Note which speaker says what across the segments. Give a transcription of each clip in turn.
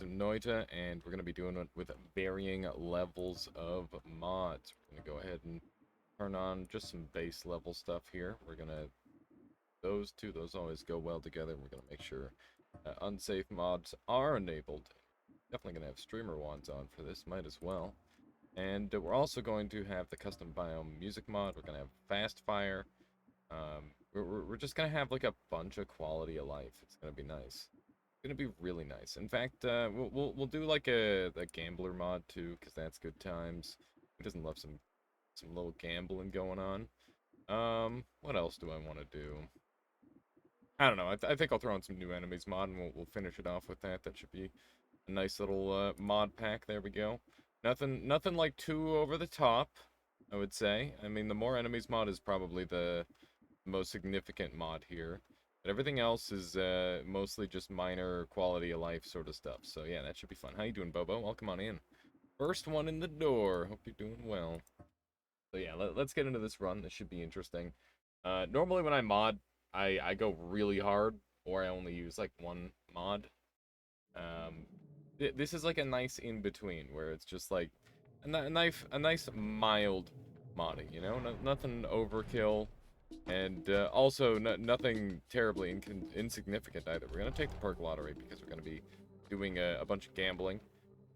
Speaker 1: some noita, and we're going to be doing it with varying levels of mods. We're going to go ahead and turn on just some base level stuff here. We're going to, those always go well together. We're going to make sure unsafe mods are enabled. Definitely going to have streamer wands on for this, might as well. And we're also going to have the custom biome music mod. We're going to have fast fire. We're just going to have like a bunch of quality of life. It's going to be nice. Gonna be really nice. In fact, we'll do like a gambler mod too, because that's good times. Who doesn't love some little gambling going on? What else do I want to do? I don't know. I think I'll throw in some new enemies mod, and we'll finish it off with that. That should be a nice little mod pack. There we go. Nothing like too over the top, I would say. I mean, the more enemies mod is probably the most significant mod here. But everything else is mostly just minor quality of life sort of stuff. So yeah, that should be fun. How you doing, Bobo? Welcome on in. First one in the door. Hope you're doing well. So yeah, let's get into this run. This should be interesting. Normally when I mod, I go really hard, or I only use like one mod. This is like a nice in-between, where it's just like a nice mild modding, you know? Nothing overkill. And also, nothing terribly insignificant either. We're going to take the perk lottery because we're going to be doing a bunch of gambling.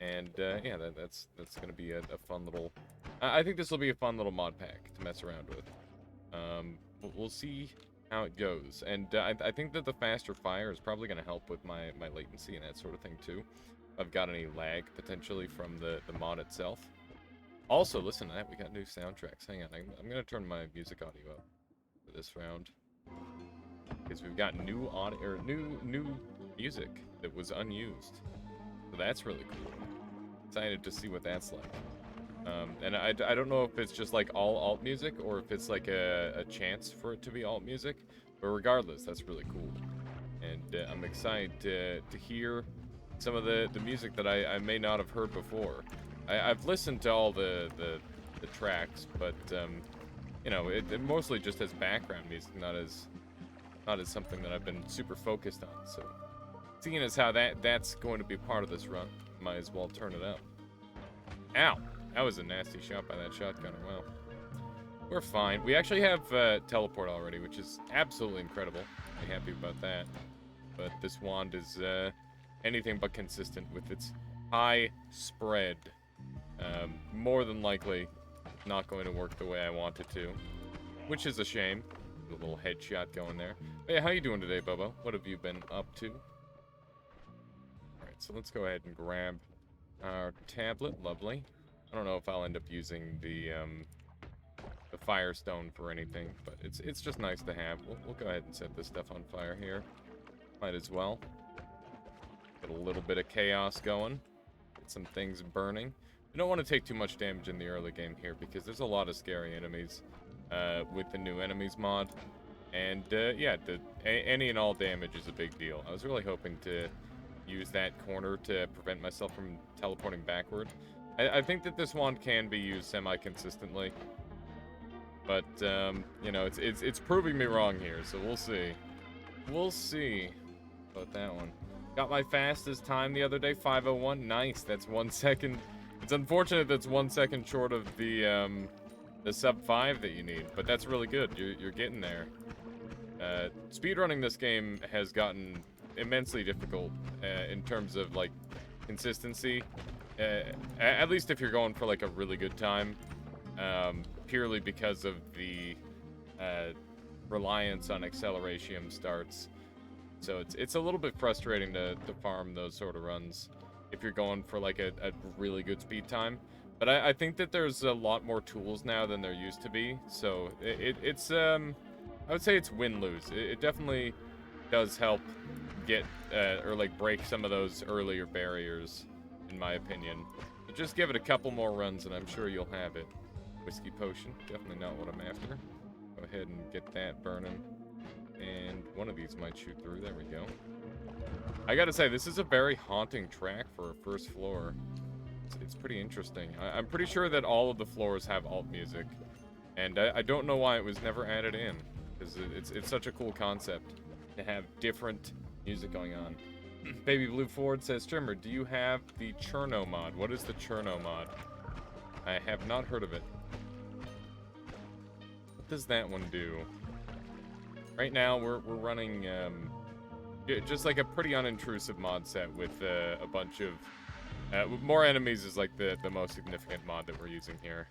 Speaker 1: And yeah, that's going to be a fun little... I think this will be a fun little mod pack to mess around with. We'll see how it goes. And I think that the faster fire is probably going to help with my latency and that sort of thing too. If I've got any lag potentially from the mod itself. Also, listen to that. We got new soundtracks. Hang on. I'm going to turn my music audio up for this round, because we've got new audio, or new music that was unused, so that's really cool. Excited to see what that's like. And I don't know if it's just like all alt music or if it's like a chance for it to be alt music, but regardless, that's really cool. And I'm excited to hear some of the music that I may not have heard before. I've listened to all the tracks, but you know, it mostly just as background music, not as something that I've been super focused on. So, seeing as how that's going to be part of this run, might as well turn it up. Ow! That was a nasty shot by that shotgunner. Wow. We're fine. We actually have teleport already, which is absolutely incredible. I'm happy about that. But this wand is anything but consistent with its high spread. More than likely not going to work the way I want it to, which is a shame. A little headshot going there. But yeah, how you doing today, Bobo? What have you been up to? Alright, so let's go ahead and grab our tablet. Lovely. I don't know if I'll end up using the Firestone for anything, but it's just nice to have. We'll go ahead and set this stuff on fire here. Might as well. Get a little bit of chaos going. Get some things burning. I don't want to take too much damage in the early game here, because there's a lot of scary enemies with the new enemies mod. And yeah, any and all damage is a big deal. I was really hoping to use that corner to prevent myself from teleporting backward. I think that this wand can be used semi-consistently. But, you know, it's proving me wrong here, so we'll see. We'll see about that one. Got my fastest time the other day, 5:01. Nice, that's 1 second. It's unfortunate that's 1 second short of the sub 5 that you need, but that's really good. You're getting there. Speedrunning this game has gotten immensely difficult in terms of like consistency. At least if you're going for like a really good time, purely because of the reliance on acceleration starts. So it's a little bit frustrating to farm those sort of runs if you're going for like a really good speed time. But I think that there's a lot more tools now than there used to be. So it's I would say it's win-lose. It definitely does help get or like break some of those earlier barriers, in my opinion. But just give it a couple more runs and I'm sure you'll have it. Whiskey potion, definitely not what I'm after. Go ahead and get that burning. And one of these might shoot through. There we go. I gotta say, this is a very haunting track for a first floor. It's pretty interesting. I'm pretty sure that all of the floors have alt music. And I don't know why it was never added in. Because it's such a cool concept to have different music going on. Baby Blue Ford says, Trimmer, do you have the Cherno mod? What is the Cherno mod? I have not heard of it. What does that one do? Right now, we're running just like a pretty unintrusive mod set with a bunch of... more enemies is like the most significant mod that we're using here.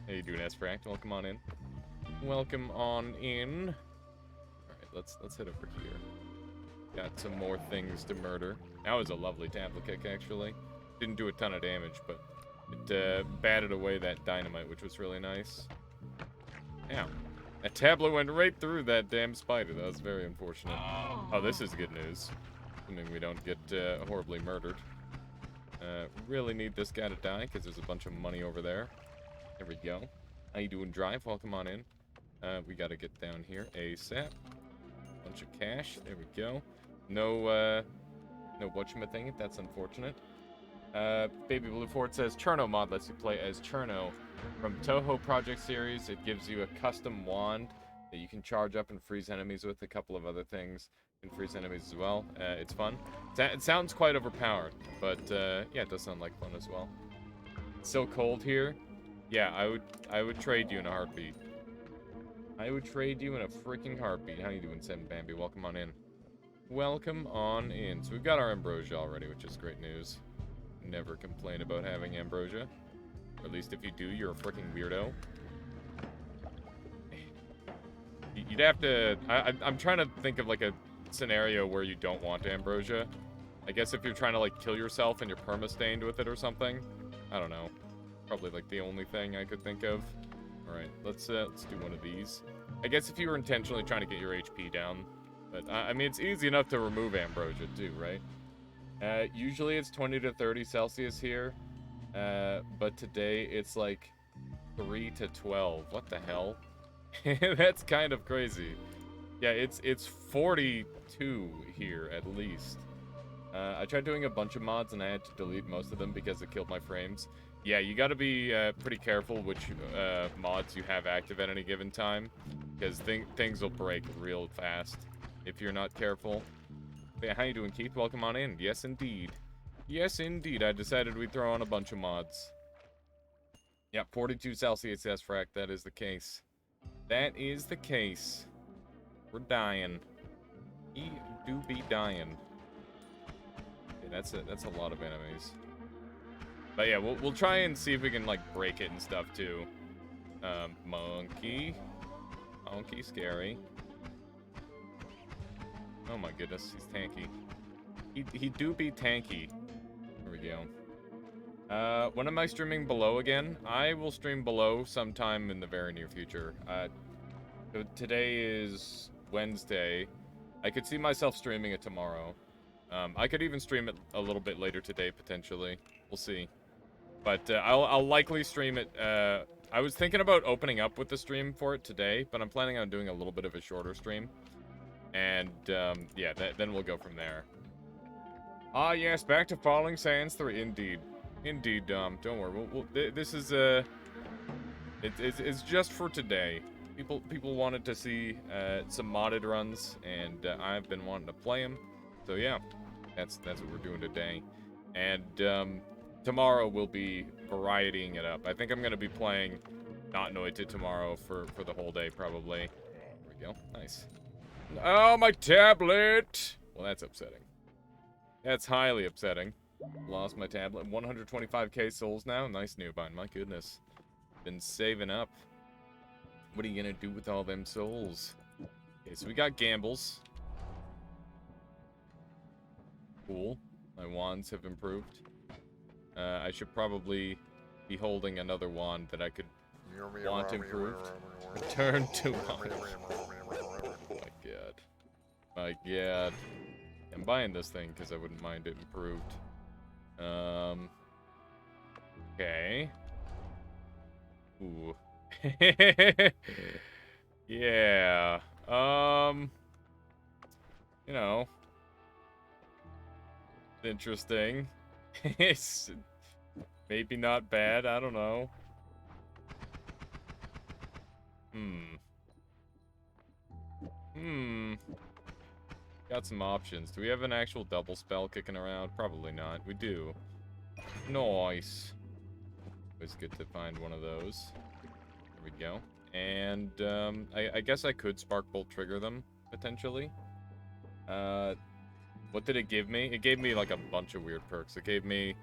Speaker 1: How you doing, Esfract? Welcome on in. Welcome on in. Alright, let's head over here. Got some more things to murder. That was a lovely tablet kick, actually. Didn't do a ton of damage, but it batted away that dynamite, which was really nice. Ow. That tablet went right through that damn spider. That was very unfortunate. Oh, this is good news. Assuming we don't get horribly murdered. Really need this guy to die, because there's a bunch of money over there. There we go. How you doing, Drive? Welcome on in. We gotta get down here ASAP. Bunch of cash. There we go. No whatchamacallit. That's unfortunate. Baby Blue Ford says, Cherno mod lets you play as Cherno. From Toho Project Series, it gives you a custom wand that you can charge up and freeze enemies with. A couple of other things. You can freeze enemies as well. It's fun. It sounds quite overpowered, but yeah, it does sound like fun as well. It's so cold here. Yeah, I would trade you in a heartbeat. I would trade you in a freaking heartbeat. How you doing, Sam Bambi? Welcome on in. Welcome on in. So we've got our ambrosia already, which is great news. Never complain about having ambrosia. Or at least if you do, you're a freaking weirdo. You'd have to... I'm trying to think of like a scenario where you don't want ambrosia. I guess if you're trying to like kill yourself and you're perma-stained with it or something. I don't know. Probably like the only thing I could think of. Alright, let's do one of these. I guess if you were intentionally trying to get your HP down. But, I mean, it's easy enough to remove ambrosia, too, right? Usually it's 20 to 30 Celsius here. But today it's like 3 to 12. What the hell? That's kind of crazy. Yeah, it's 42 here, at least. I tried doing a bunch of mods, and I had to delete most of them because it killed my frames. Yeah, you gotta be pretty careful which mods you have active at any given time, because things will break real fast if you're not careful. But yeah, how you doing, Keith? Welcome on in. Yes, indeed. Yes, indeed. I decided we'd throw on a bunch of mods. Yep, 42 Celsius S-Frac. That is the case. That is the case. We're dying. We do be dying. Okay, that's a lot of enemies. But yeah, we'll try and see if we can, like, break it and stuff, too. Monkey. Monkey, scary. Oh my goodness, he's tanky. He do be tanky. There we go. When am I streaming below again? I will stream below sometime in the very near future. Today is Wednesday. I could see myself streaming it tomorrow. I could even stream it a little bit later today, potentially. We'll see. But I'll likely stream it. I was thinking about opening up with the stream for it today, but I'm planning on doing a little bit of a shorter stream. And, yeah, then we'll go from there. Ah, yes, back to Falling Sands 3. Indeed. Indeed, Dom. Don't worry. This is, it's just for today. People wanted to see, some modded runs, and, I've been wanting to play them. So, yeah, that's what we're doing today. And, tomorrow we'll be varietying it up. I think I'm going to be playing not Noita tomorrow for the whole day, probably. There we go. Nice. Oh, my tablet! Well, that's upsetting. That's highly upsetting. Lost my tablet. 125k souls now. Nice, Newbine. My goodness. Been saving up. What are you going to do with all them souls? Okay, so we got gambles. Cool. My wands have improved. I should probably be holding another wand that I could want improved. Return to wand. My god. My god. I'm buying this thing because I wouldn't mind it improved. Okay. Ooh. Yeah. You know. Interesting. It's maybe not bad, I don't know. Got some options. Do we have an actual double spell kicking around? Probably not. We do. Nice. Always good to find one of those. There we go. And, I guess I could Spark Bolt trigger them, potentially. What did it give me? It gave me, like, a bunch of weird perks. It gave me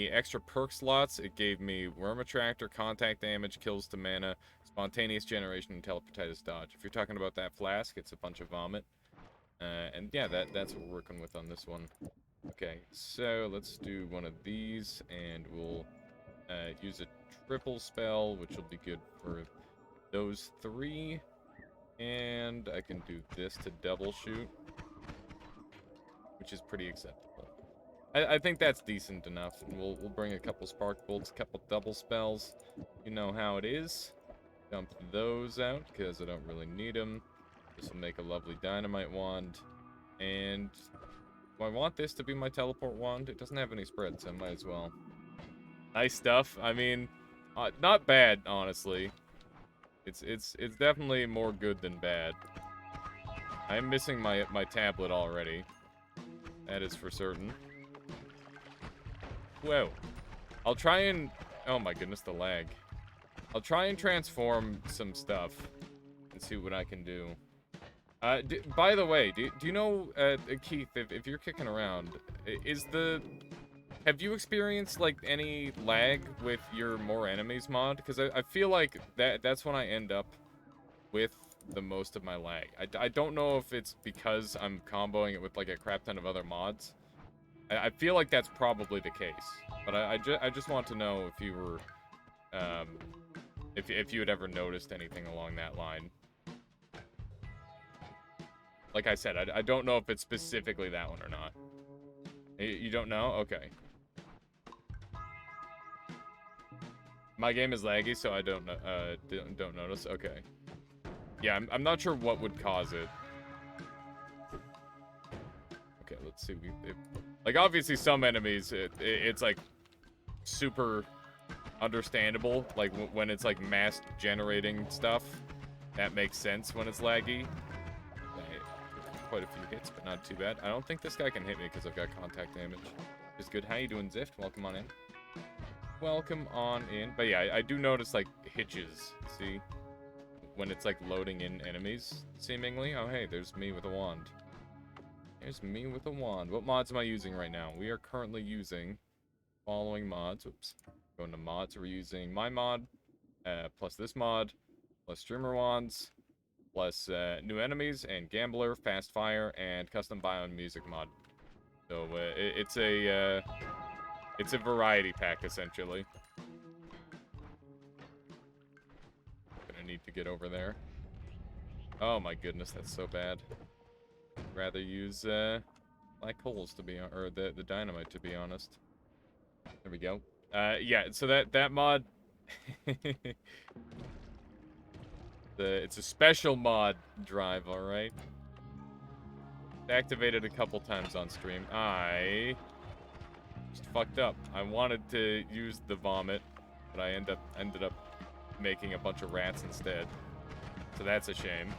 Speaker 1: extra perk slots. It gave me Worm Attractor, Contact Damage, Kills to Mana, Spontaneous Generation, and Teleportitis Dodge. If you're talking about that flask, it's a bunch of vomit. And yeah, that's what we're working with on this one. Okay, so let's do one of these, and we'll use a triple spell, which will be good for those 3. And I can do this to double shoot, which is pretty acceptable. I think that's decent enough. And we'll bring a couple Spark Bolts, a couple double spells. You know how it is. Dump those out, because I don't really need them. This will make a lovely dynamite wand. And do I want this to be my teleport wand? It doesn't have any spread, so I might as well. Nice stuff. I mean, not bad, honestly. It's definitely more good than bad. I'm missing my tablet already. That is for certain. Whoa. I'll try and... Oh my goodness, the lag. I'll try and transform some stuff and see what I can do. By the way, do you know, Keith, if you're kicking around, have you experienced, like, any lag with your More Enemies mod? Because I feel like that's when I end up with the most of my lag. I don't know if it's because I'm comboing it with, like, a crap ton of other mods. I feel like that's probably the case. But I just want to know if you were, if you had ever noticed anything along that line. Like I said, I don't know if it's specifically that one or not. You don't know? Okay. My game is laggy, so I don't notice. Okay. Yeah, I'm not sure what would cause it. Okay, let's see. Like, obviously, some enemies, it's like super understandable. Like when it's like mass generating stuff, that makes sense when it's laggy. Quite a few hits, but not too bad. I don't think this guy can hit me because I've got contact damage. It's good. How you doing, Zift? Welcome on in. Welcome on in. But yeah, I do notice, like, hitches. See? When it's, like, loading in enemies, seemingly. Oh, hey, there's me with a wand. There's me with a wand. What mods am I using right now? We are currently using following mods. Oops. Going to mods. We're using my mod, plus this mod, plus streamer wands, plus new enemies and gambler, fast fire, and custom biome music mod. So it's a variety pack essentially. Gonna need to get over there. Oh my goodness, that's so bad. I'd rather use black holes to be, or the dynamite to be honest. There we go. Yeah, so that mod. It's a special mod drive, alright? Activated a couple times on stream. I just fucked up. I wanted to use the vomit, but I ended up making a bunch of rats instead. So that's a shame.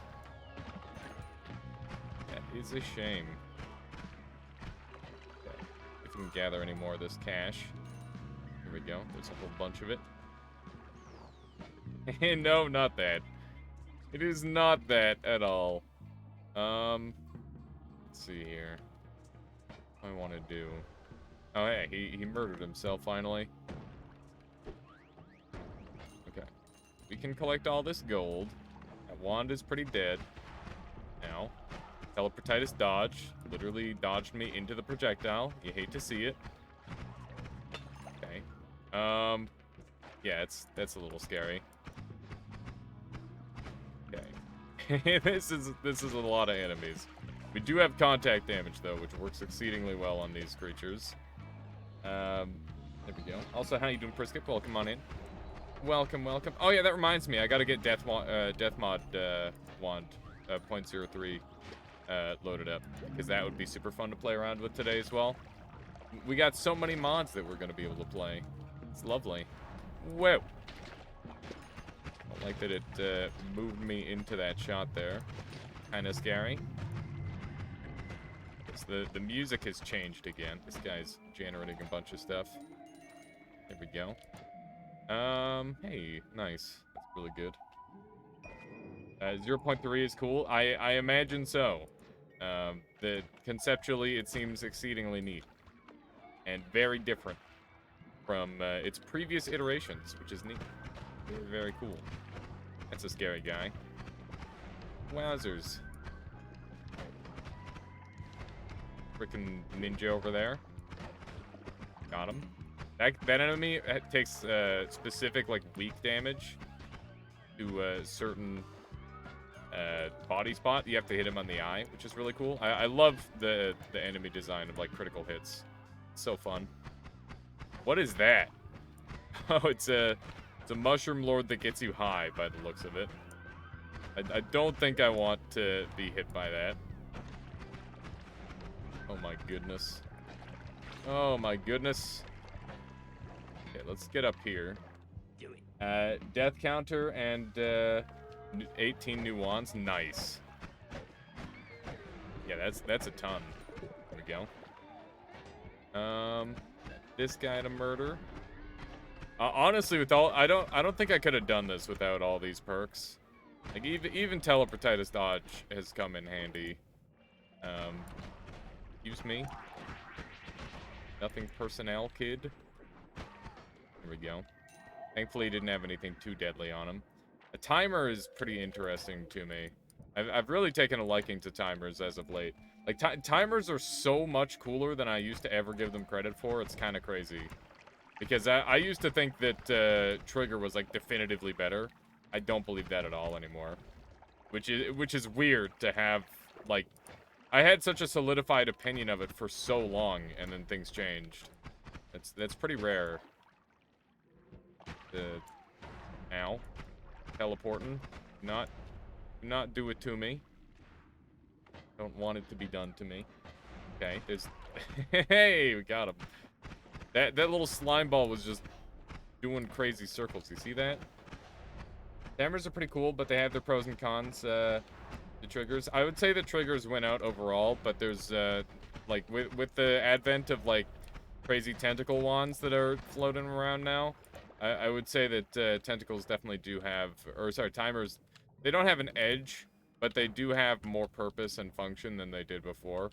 Speaker 1: That is a shame. Okay. If we can gather any more of this cash. Here we go. There's a whole bunch of it. No, not that. It is not that at all. Let's see here. What do I want to do? Oh, hey, he murdered himself finally. Okay. We can collect all this gold. That wand is pretty dead. Now, Teleportitis dodge. Literally dodged me into the projectile. You hate to see it. Okay. Yeah, that's a little scary. Okay. this is a lot of enemies. We do have contact damage though, which works exceedingly well on these creatures. There we go. Also, how you doing, Priskip? Welcome on in. Welcome, welcome. Oh yeah, that reminds me. I gotta get Death Mod wand 0.03 loaded up, because that would be super fun to play around with today as well. We got so many mods that we're gonna be able to play. It's lovely. Whoa. I don't like that it moved me into that shot there. kind of scary. The music has changed again. This guy's generating a bunch of stuff. There we go. Hey, nice. That's really good. 0.3 is cool. I imagine so. Conceptually, it seems exceedingly neat. And very different from its previous iterations, which is neat. Very, very cool. That's a scary guy. Wowzers. Freaking ninja over there. Got him. That enemy takes specific, like, weak damage to a certain body spot. You have to hit him on the eye, which is really cool. I love the enemy design of, like, critical hits. It's so fun. What is that? Oh, it's a mushroom lord that gets you high by the looks of it. I don't think I want to be hit by that. Oh my goodness. Oh my goodness. Okay, let's get up here. Death counter and 18 new wands. Nice. Yeah, that's a ton. There we go. This guy to murder. Honestly, with all I don't think I could have done this without all these perks. Like even teleportitis dodge has come in handy. Excuse me. Nothing personnel, kid. There we go. Thankfully, he didn't have anything too deadly on him. A timer is pretty interesting to me. I've really taken a liking to timers as of late. Like, timers are so much cooler than I used to ever give them credit for. It's kind of crazy. Because I used to think that Trigger was, like, definitively better. I don't believe that at all anymore. Which is weird to have, like... I had such a solidified opinion of it for so long, and then things changed. That's pretty rare. Ow. Teleporting. Not do it to me. Don't want it to be done to me. Okay, there's... Hey, we got him. That little slime ball was just doing crazy circles. You see that? Hammers are pretty cool, but they have their pros and cons. The triggers. I would say the triggers win out overall, but there's, like, with the advent of, like, crazy tentacle wands that are floating around now, I would say that tentacles definitely do have, or sorry, timers, they don't have an edge, but they do have more purpose and function than they did before,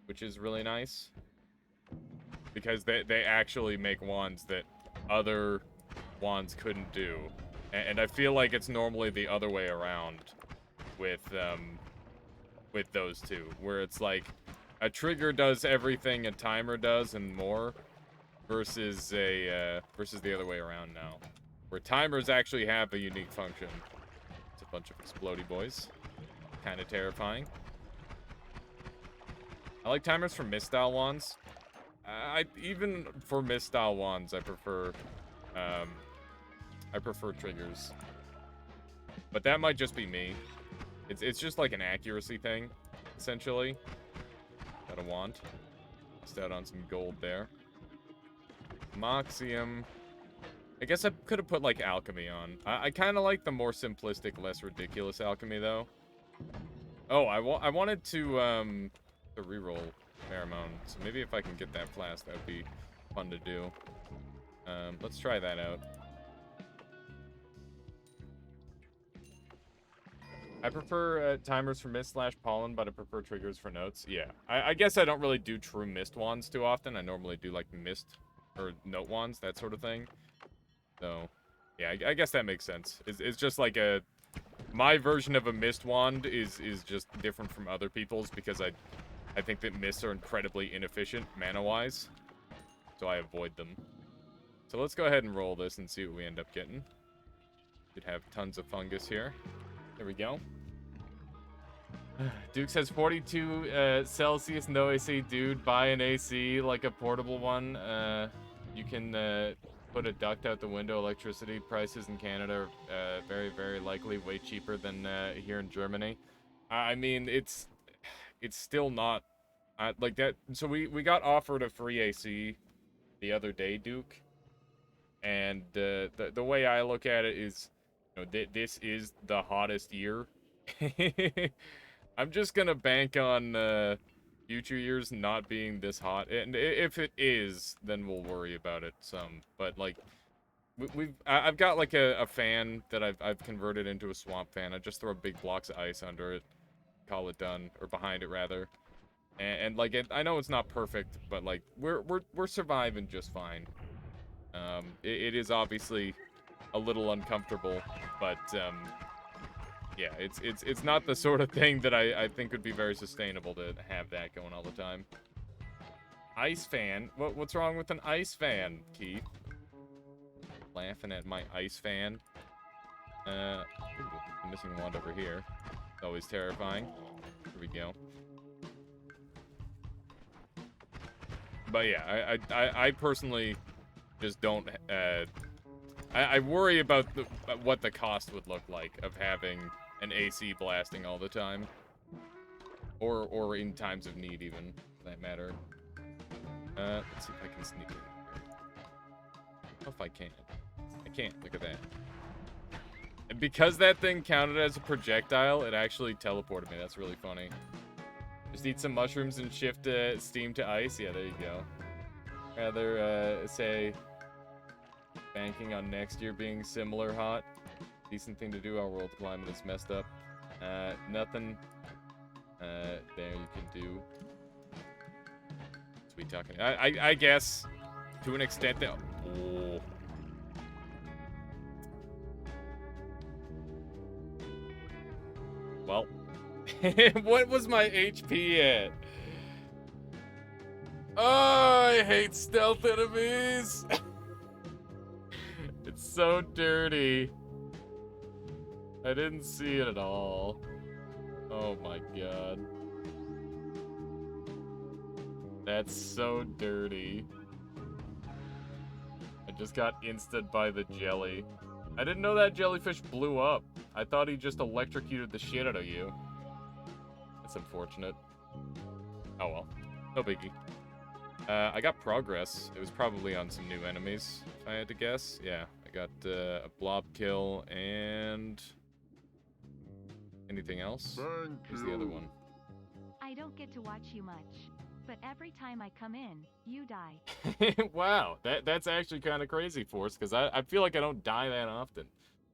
Speaker 1: which is really nice. Because they actually make wands that other wands couldn't do. And I feel like it's normally the other way around with those two, where it's like a trigger does everything a timer does and more, versus versus the other way around now, where timers actually have a unique function. It's a bunch of explodey boys, kind of terrifying. I like timers for mist style wands. Even for mist style wands, I prefer triggers. But that might just be me. It's just like an accuracy thing, essentially. Got a wand. Missed out on some gold there. Moxium. I guess I could have put like alchemy on. I kind of like the more simplistic, less ridiculous alchemy though. Oh, I wanted to reroll Pheromone. So maybe if I can get that flask, that would be fun to do. Let's try that out. I prefer timers for mist / pollen, but I prefer triggers for notes. Yeah, I guess I don't really do true mist wands too often. I normally do like mist or note wands, that sort of thing. So, yeah, I guess that makes sense. It's just like my version of a mist wand is just different from other people's because I think that mists are incredibly inefficient mana-wise, so I avoid them. So let's go ahead and roll this and see what we end up getting. Should have tons of fungus here. There we go. Duke says 42 Celsius, no AC. Dude, buy an AC, like a portable one. You can put a duct out the window. Electricity prices in Canada are very, very likely way cheaper than here in Germany. I mean, it's still not like that. So we got offered a free AC the other day, Duke. And the way I look at it is, you know, this is the hottest year. I'm just gonna bank on future years not being this hot, and if it is, then we'll worry about it some. But like, I've got like a fan that I've converted into a swamp fan. I just throw big blocks of ice under it, call it done, or behind it rather. And like, I know it's not perfect, but like, we're surviving just fine. It is obviously a little uncomfortable, but yeah, it's not the sort of thing that I think would be very sustainable to have that going all the time. Ice fan? What's wrong with an ice fan, Keith? Laughing at my ice fan. Ooh, the missing wand over here. It's always terrifying. Here we go. But yeah, I personally just don't. I worry about what the cost would look like of having an AC blasting all the time, or in times of need even, for that matter. Let's see if I can sneak in here. Oh, if I can. I can't. Look at that. And because that thing counted as a projectile, it actually teleported me. That's really funny. Just eat some mushrooms and shift steam to ice. Yeah, there you go. Rather, say, banking on next year being similar hot. Decent thing to do. Our world climate is messed up. Nothing there you can do. Sweet talking. I guess, to an extent that... Oh. Well, what was my HP at? Oh, I hate stealth enemies. It's so dirty. I didn't see it at all. Oh my god. That's so dirty. I just got instant by the jelly. I didn't know that jellyfish blew up. I thought he just electrocuted the shit out of you. That's unfortunate. Oh well. No biggie. I got progress. It was probably on some new enemies, if I had to guess. Yeah, I got a blob kill and... anything else? Where's the other one?
Speaker 2: I don't get to watch you much, but every time I come in, you die.
Speaker 1: Wow, that's actually kind of crazy, Force, because I feel like I don't die that often.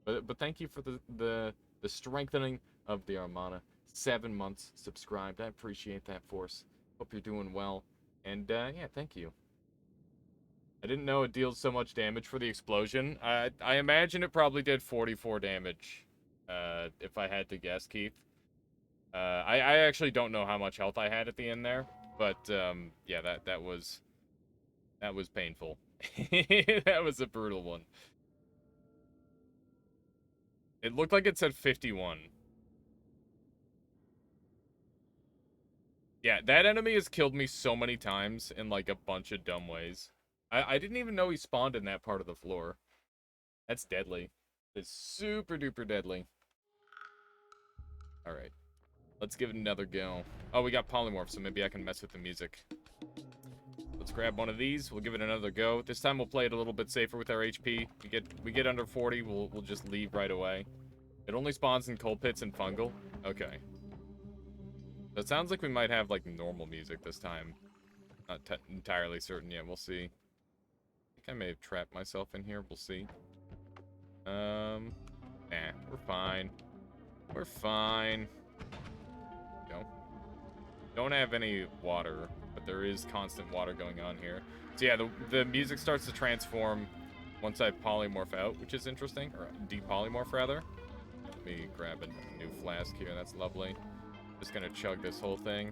Speaker 1: But thank you for the strengthening of the Armada. 7 months subscribed. I appreciate that, Force. Hope you're doing well. And yeah, thank you. I didn't know it deals so much damage for the explosion. I imagine it probably did 44 damage, if I had to guess, Keith. I actually don't know how much health I had at the end there, but yeah, that was painful. That was a brutal one. It looked like it said 51. Yeah, that enemy has killed me so many times in like a bunch of dumb ways. I didn't even know he spawned in that part of the floor. That's deadly. It's super duper deadly. Alright. Let's give it another go. Oh, we got polymorph, so maybe I can mess with the music. Let's grab one of these. We'll give it another go. This time we'll play it a little bit safer with our HP. We get under 40, we'll just leave right away. It only spawns in coal pits and fungal. Okay. So it sounds like we might have, like, normal music this time. Not entirely certain yet. We'll see. I think I may have trapped myself in here. We'll see. Nah, we're fine. We're fine. Go. Don't have any water, but there is constant water going on here. So yeah, the music starts to transform once I polymorph out, which is interesting. Or depolymorph, rather. Let me grab a new flask here. That's lovely. Just gonna chug this whole thing.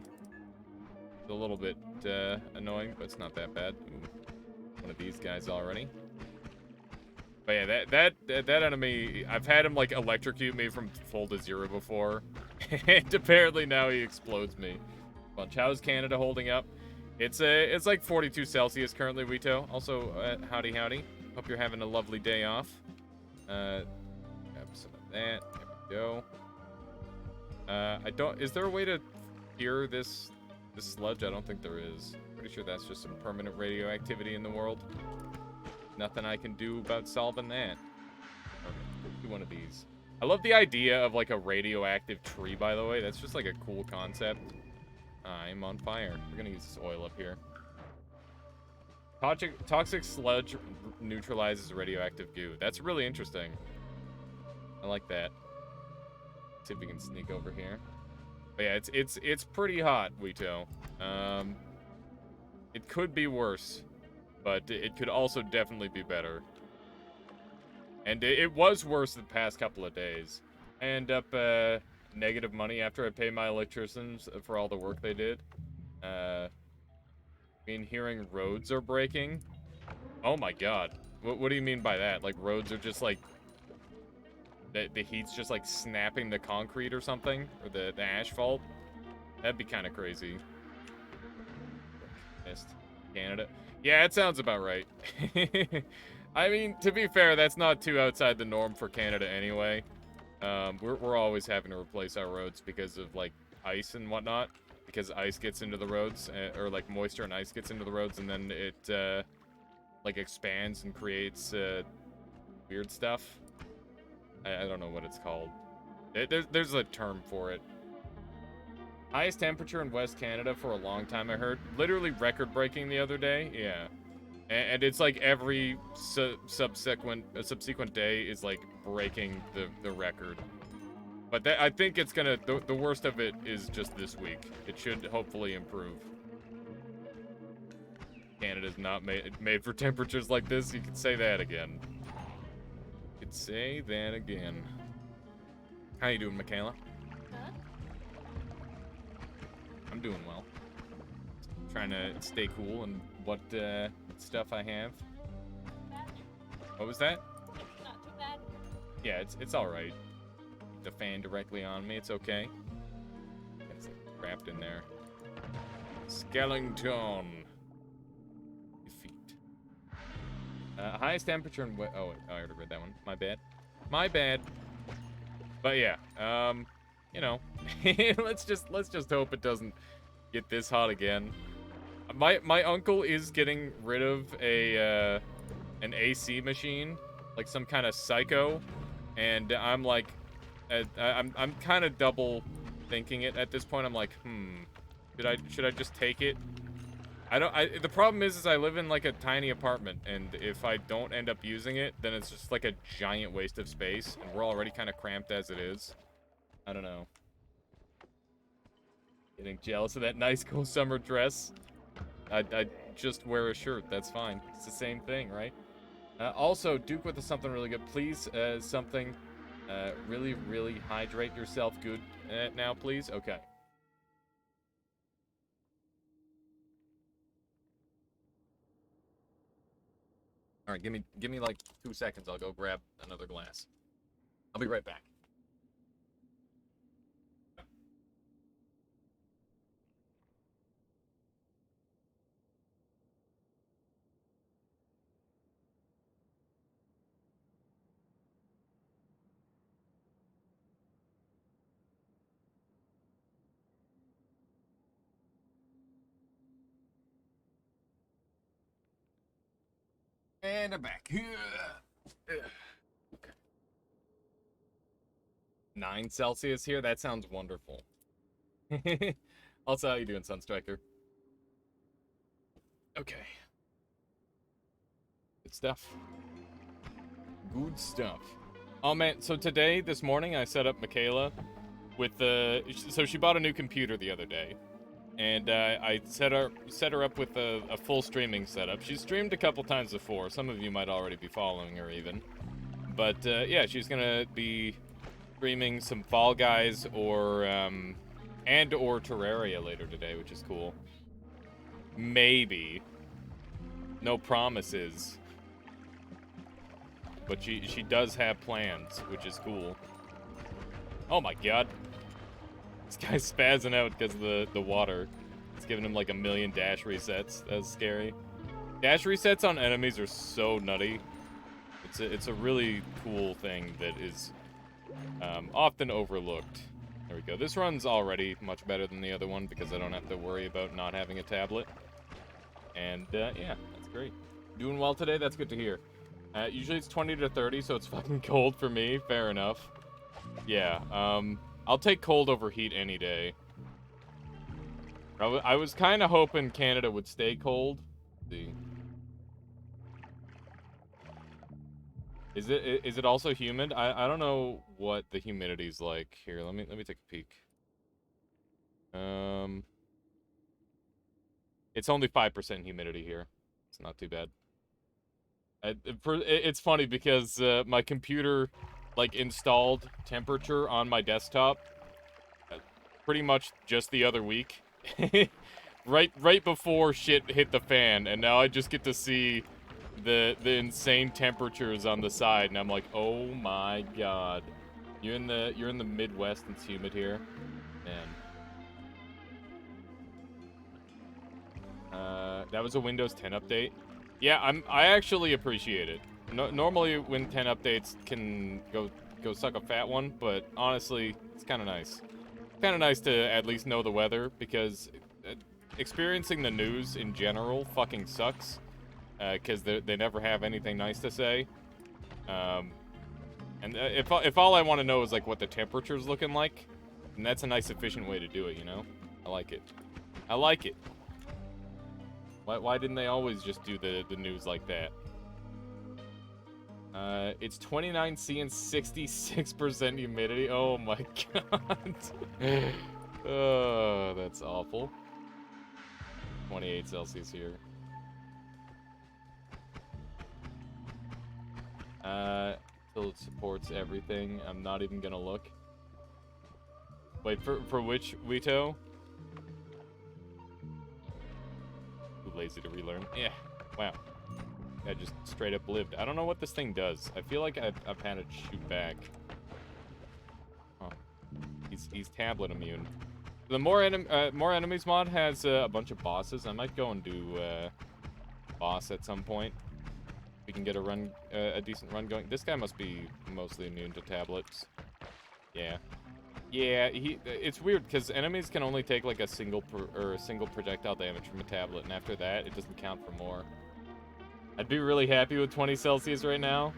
Speaker 1: It's a little bit annoying, but it's not that bad. Ooh, one of these guys already. But yeah, that enemy, I've had him like electrocute me from full to zero before, and apparently now he explodes me. Bunch. How's Canada holding up? It's like 42 Celsius currently, Wito. Also, howdy howdy. Hope you're having a lovely day off. Grab some of that. There we go. Is there a way to cure this sludge? I don't think there is. Pretty sure that's just some permanent radioactivity in the world. Nothing I can do about solving that. Okay, do one of these. I love the idea of, like, a radioactive tree, by the way. That's just, like, a cool concept. I'm on fire. We're gonna use this oil up here. Toxic sludge neutralizes radioactive goo. That's really interesting. I like that. See if we can sneak over here. But yeah, it's pretty hot, Wito. It could be worse, but it could also definitely be better. And it was worse the past couple of days. I end up negative money after I pay my electricians for all the work they did. Been hearing roads are breaking. Oh my god. What do you mean by that? Like roads are just like the heat's just like snapping the concrete or something, or the asphalt? That'd be kind of crazy. Missed. Canada. Yeah, it sounds about right. I mean, to be fair, that's not too outside the norm for Canada anyway. We're always having to replace our roads because of, like, ice and whatnot. Because ice gets into the roads, or, like, moisture and ice gets into the roads, and then it, like, expands and creates, weird stuff. I don't know what it's called. There's a term for it. Highest temperature in West Canada for a long time, I heard. Literally record-breaking the other day, yeah. And it's like every subsequent day is like breaking the record. But I think it's gonna, the worst of it is just this week. It should hopefully improve. Canada's not made for temperatures like this. You could say that again. You could say that again. How you doing, Michaela?
Speaker 3: Huh?
Speaker 1: I'm doing well. Trying to stay cool and what stuff I have. What was that?
Speaker 3: Not too bad.
Speaker 1: Yeah, it's all right. The fan directly on me. It's okay. It's like wrapped in there. Skellington. Defeat. Highest temperature in oh, I already read that one. My bad. My bad. But yeah, you know, let's just hope it doesn't get this hot again. My uncle is getting rid of an AC machine, like some kind of psycho, and I'm like, I'm kind of double thinking it at this point. I'm like, should I just take it? The problem is I live in like a tiny apartment, and if I don't end up using it, then it's just like a giant waste of space, and we're already kind of cramped as it is. I don't know. Getting jealous of that nice cool summer dress. I just wear a shirt, that's fine. It's the same thing, right? Also, Duke with something really good. Please, something, really, really hydrate yourself good now, please. Okay. All right, give me like 2 seconds. I'll go grab another glass. I'll be right back. And I'm back. Okay. 9 Celsius here? That sounds wonderful. Also, how you doing, Sunstriker? Okay. Good stuff. Good stuff. Oh man, so today, this morning, I set up Michaela with the... So she bought a new computer the other day. And I set her up with a full streaming setup. She's streamed a couple times before. Some of you might already be following her even. But yeah, she's gonna be streaming some Fall Guys or Terraria later today, which is cool. Maybe. No promises. But she does have plans, which is cool. Oh my god. This guy's spazzing out because of the water. It's giving him like a million dash resets. That's scary. Dash resets on enemies are so nutty. It's a really cool thing that is often overlooked. There we go. This run's already much better than the other one because I don't have to worry about not having a tablet. And yeah, that's great. Doing well today? That's good to hear. Usually it's 20 to 30, so it's fucking cold for me. Fair enough. Yeah, I'll take cold over heat any day. I was kind of hoping Canada would stay cold. Let's see. Is it also humid? I don't know what the humidity's like. Here, let me take a peek. It's only 5% humidity here. It's not too bad. It's funny because my computer, like, installed temperature on my desktop pretty much just the other week. right before shit hit the fan, and now I just get to see the insane temperatures on the side, and I'm like, oh my god. You're in the Midwest and it's humid here. Man. That was a Windows 10 update. Yeah, I actually appreciate it. Normally when 10 updates can go suck a fat one, but honestly, it's kind of nice. Kind of nice to at least know the weather, because experiencing the news in general fucking sucks, because they never have anything nice to say. And if all I want to know is like what the temperature's looking like, then that's a nice efficient way to do it, you know? I like it. I like it. Why didn't they always just do the news like that? It's 29C and 66% humidity. Oh my god. Oh, that's awful. 28 Celsius here. Till it supports everything. I'm not even gonna look. Wait, for which Wito? Too lazy to relearn. Yeah, wow. I just straight up lived. I don't know what this thing does. I feel like I've had it shoot back. Huh. He's tablet immune. The more enemies mod has a bunch of bosses. I might go and do boss at some point. We can get a decent run going. This guy must be mostly immune to tablets. Yeah. Yeah, it's weird because enemies can only take like a single projectile damage from a tablet, and after that, it doesn't count for more. I'd be really happy with 20 Celsius right now.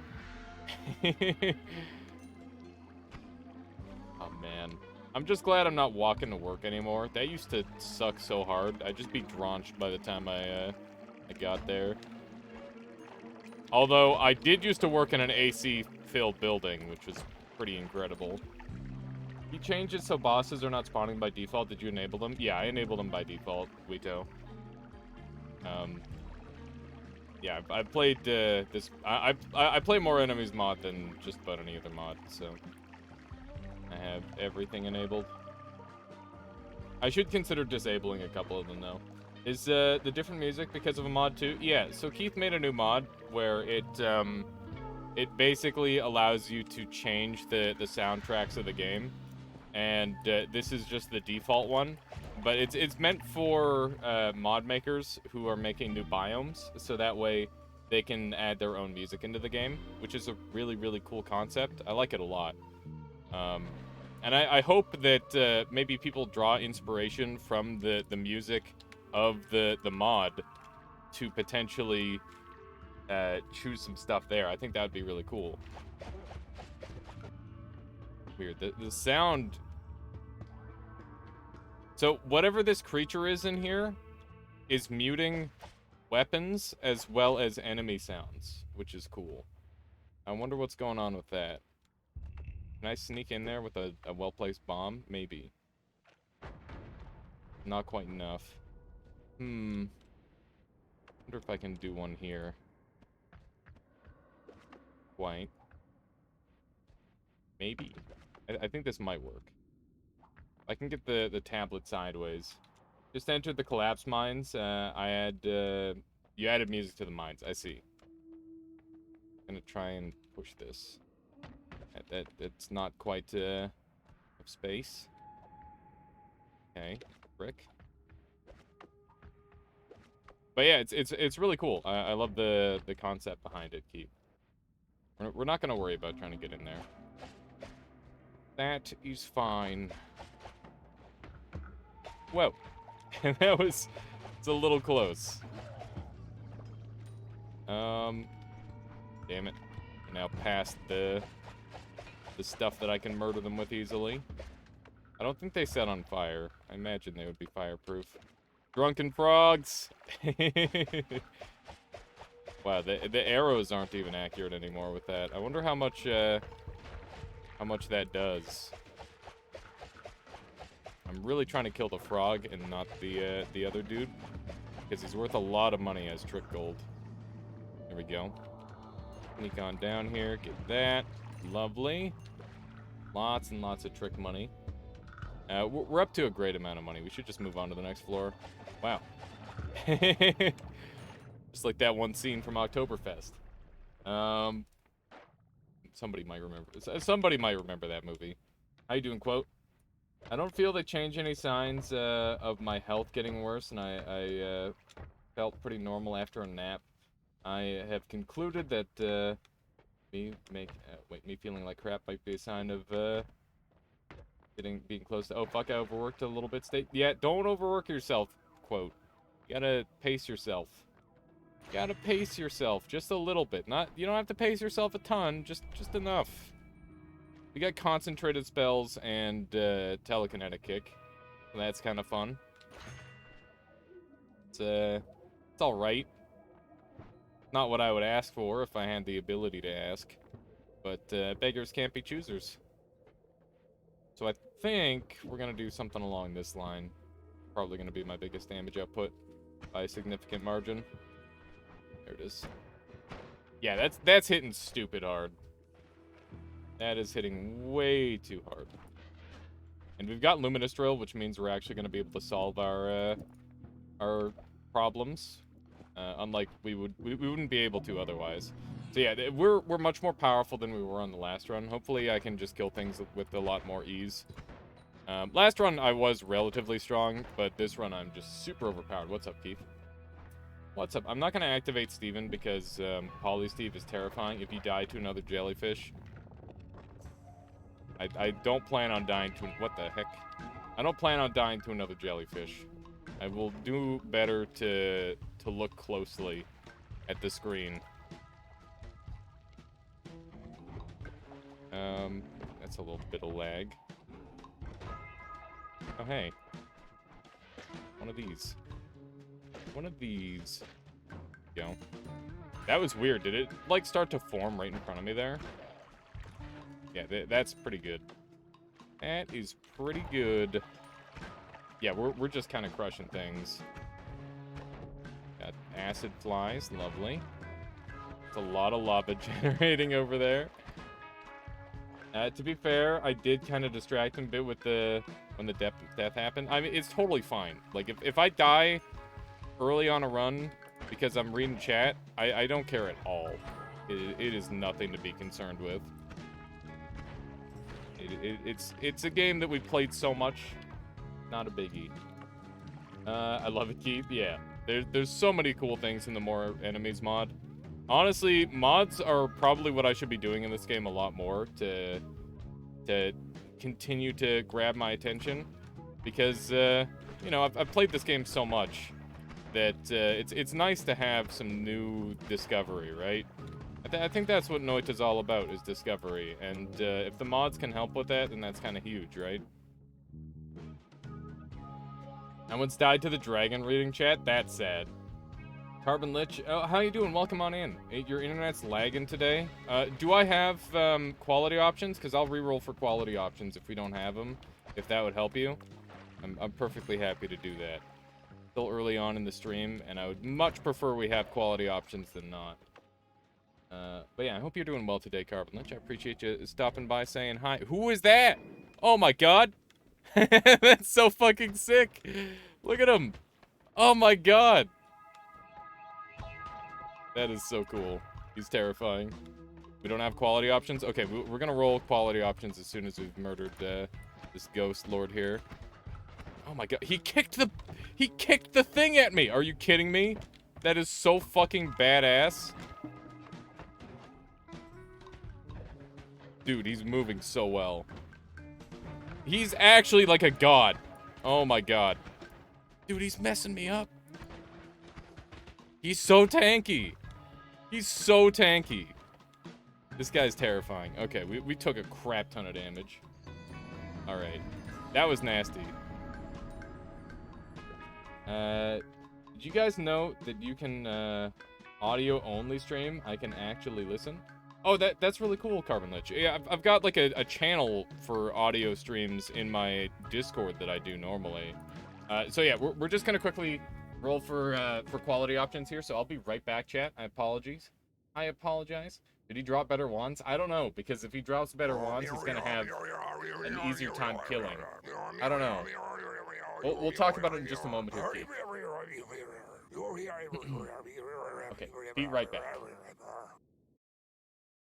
Speaker 1: Oh man, I'm just glad I'm not walking to work anymore. That used to suck so hard. I'd just be drenched by the time I got there. Although I did used to work in an AC-filled building, which was pretty incredible. He changed it so bosses are not spawning by default. Did you enable them? Yeah, I enabled them by default, Wito. Yeah, I played this. I play more enemies mod than just about any other mod, so I have everything enabled. I should consider disabling a couple of them though. Is the different music because of a mod too? Yeah. So Keith made a new mod where it basically allows you to change the soundtracks of the game. And this is just the default one, but it's meant for mod makers who are making new biomes, so that way they can add their own music into the game, which is a really, really cool concept. I like it a lot. And I hope that maybe people draw inspiration from the music of the mod to potentially choose some stuff there. I think that would be really cool. Weird. The sound. So whatever this creature is in here is muting weapons as well as enemy sounds, which is cool. I wonder what's going on with that. Can I sneak in there with a well-placed bomb? Maybe. Not quite enough. Wonder if I can do one here. Quite. Maybe. I think this might work. I can get the tablet sideways. Just entered the collapse mines. You added music to the mines. I see. I'm gonna try and push this. That's not quite enough space. Okay, brick. But yeah, it's really cool. I love the concept behind it. Keith. We're not gonna worry about trying to get in there. That is fine. Whoa. It's a little close. Damn it. Now past the the stuff that I can murder them with easily. I don't think they set on fire. I imagine they would be fireproof. Drunken frogs! Wow, the arrows aren't even accurate anymore with that. I wonder how much that does. I'm really trying to kill the frog and not the other dude, because he's worth a lot of money as trick gold. There we go. Sneak on down here, get that. Lovely. Lots and lots of trick money. We're up to a great amount of money. We should just move on to the next floor. Wow. Just like that one scene from Oktoberfest. Somebody might remember that movie. How you doing, quote? I don't feel they change any signs of my health getting worse, and I felt pretty normal after a nap. I have concluded that me feeling like crap might be a sign of being close to. Oh fuck! I overworked a little bit. Yeah, don't overwork yourself. Quote. You gotta pace yourself. You gotta pace yourself just a little bit. You don't have to pace yourself a ton. Just enough. We got concentrated spells and telekinetic kick. So that's kind of fun. It's all right. Not what I would ask for if I had the ability to ask. But beggars can't be choosers. So I think we're going to do something along this line. Probably going to be my biggest damage output by a significant margin. There it is. Yeah, that's hitting stupid hard. That is hitting way too hard. And we've got Luminous Drill, which means we're actually going to be able to solve our problems. Unlike we wouldn't be able to otherwise. So yeah, we're much more powerful than we were on the last run. Hopefully I can just kill things with a lot more ease. Last run I was relatively strong, but this run I'm just super overpowered. What's up, Keith? What's up? I'm not going to activate Steven because Polysteve is terrifying. If you die to another jellyfish, I don't plan on dying to... What the heck? I don't plan on dying to another jellyfish. I will do better to look closely at the screen. That's a little bit of lag. Oh, hey. One of these. One of these. Go. That was weird. Did it, like, start to form right in front of me there? Yeah, that's pretty good. That is pretty good. Yeah, we're just kind of crushing things. Got acid flies, lovely. It's a lot of lava generating over there. To be fair, I did kind of distract him a bit with when the death happened. I mean, it's totally fine. Like, if I die early on a run because I'm reading chat, I don't care at all. It is nothing to be concerned with. It's a game that we played so much. Not a biggie. I love it, Keith. Yeah. There's so many cool things in the More Enemies mod. Honestly, mods are probably what I should be doing in this game a lot more to continue to grab my attention. Because, you know, I've played this game so much that it's nice to have some new discovery, right? I think that's what Noita's all about, is discovery. And if the mods can help with that, then that's kind of huge, right? I once died to the dragon reading chat. That's sad. Carbon Lich, oh, how you doing? Welcome on in. Your internet's lagging today. Do I have quality options? Because I'll reroll for quality options if we don't have them. If that would help you. I'm perfectly happy to do that. Still early on in the stream, and I would much prefer we have quality options than not. But yeah, I hope you're doing well today, Carbon Lich. I appreciate you stopping by, saying hi. Who is that? Oh my god. That's so fucking sick. Look at him. Oh my god. That is so cool. He's terrifying. We don't have quality options? Okay, we're gonna roll quality options as soon as we've murdered this ghost lord here. Oh my god, he kicked the thing at me! Are you kidding me? That is so fucking badass. Dude, he's moving so well. He's actually like a god. Oh my god. Dude, he's messing me up. He's so tanky. He's so tanky. This guy's terrifying. Okay, we took a crap ton of damage. Alright. That was nasty. Did you guys know that you can, audio only stream? I can actually listen? Oh, that's really cool, Carbon Lich. Yeah, I've got like a channel for audio streams in my Discord that I do normally. So yeah, we're just gonna quickly roll for quality options here, so I'll be right back, chat. I apologize. Did he drop better wands? I don't know, because if he drops better wands, he's gonna have an easier time killing. I don't know. We'll talk about it in just a moment here, Keith. Okay, be right back.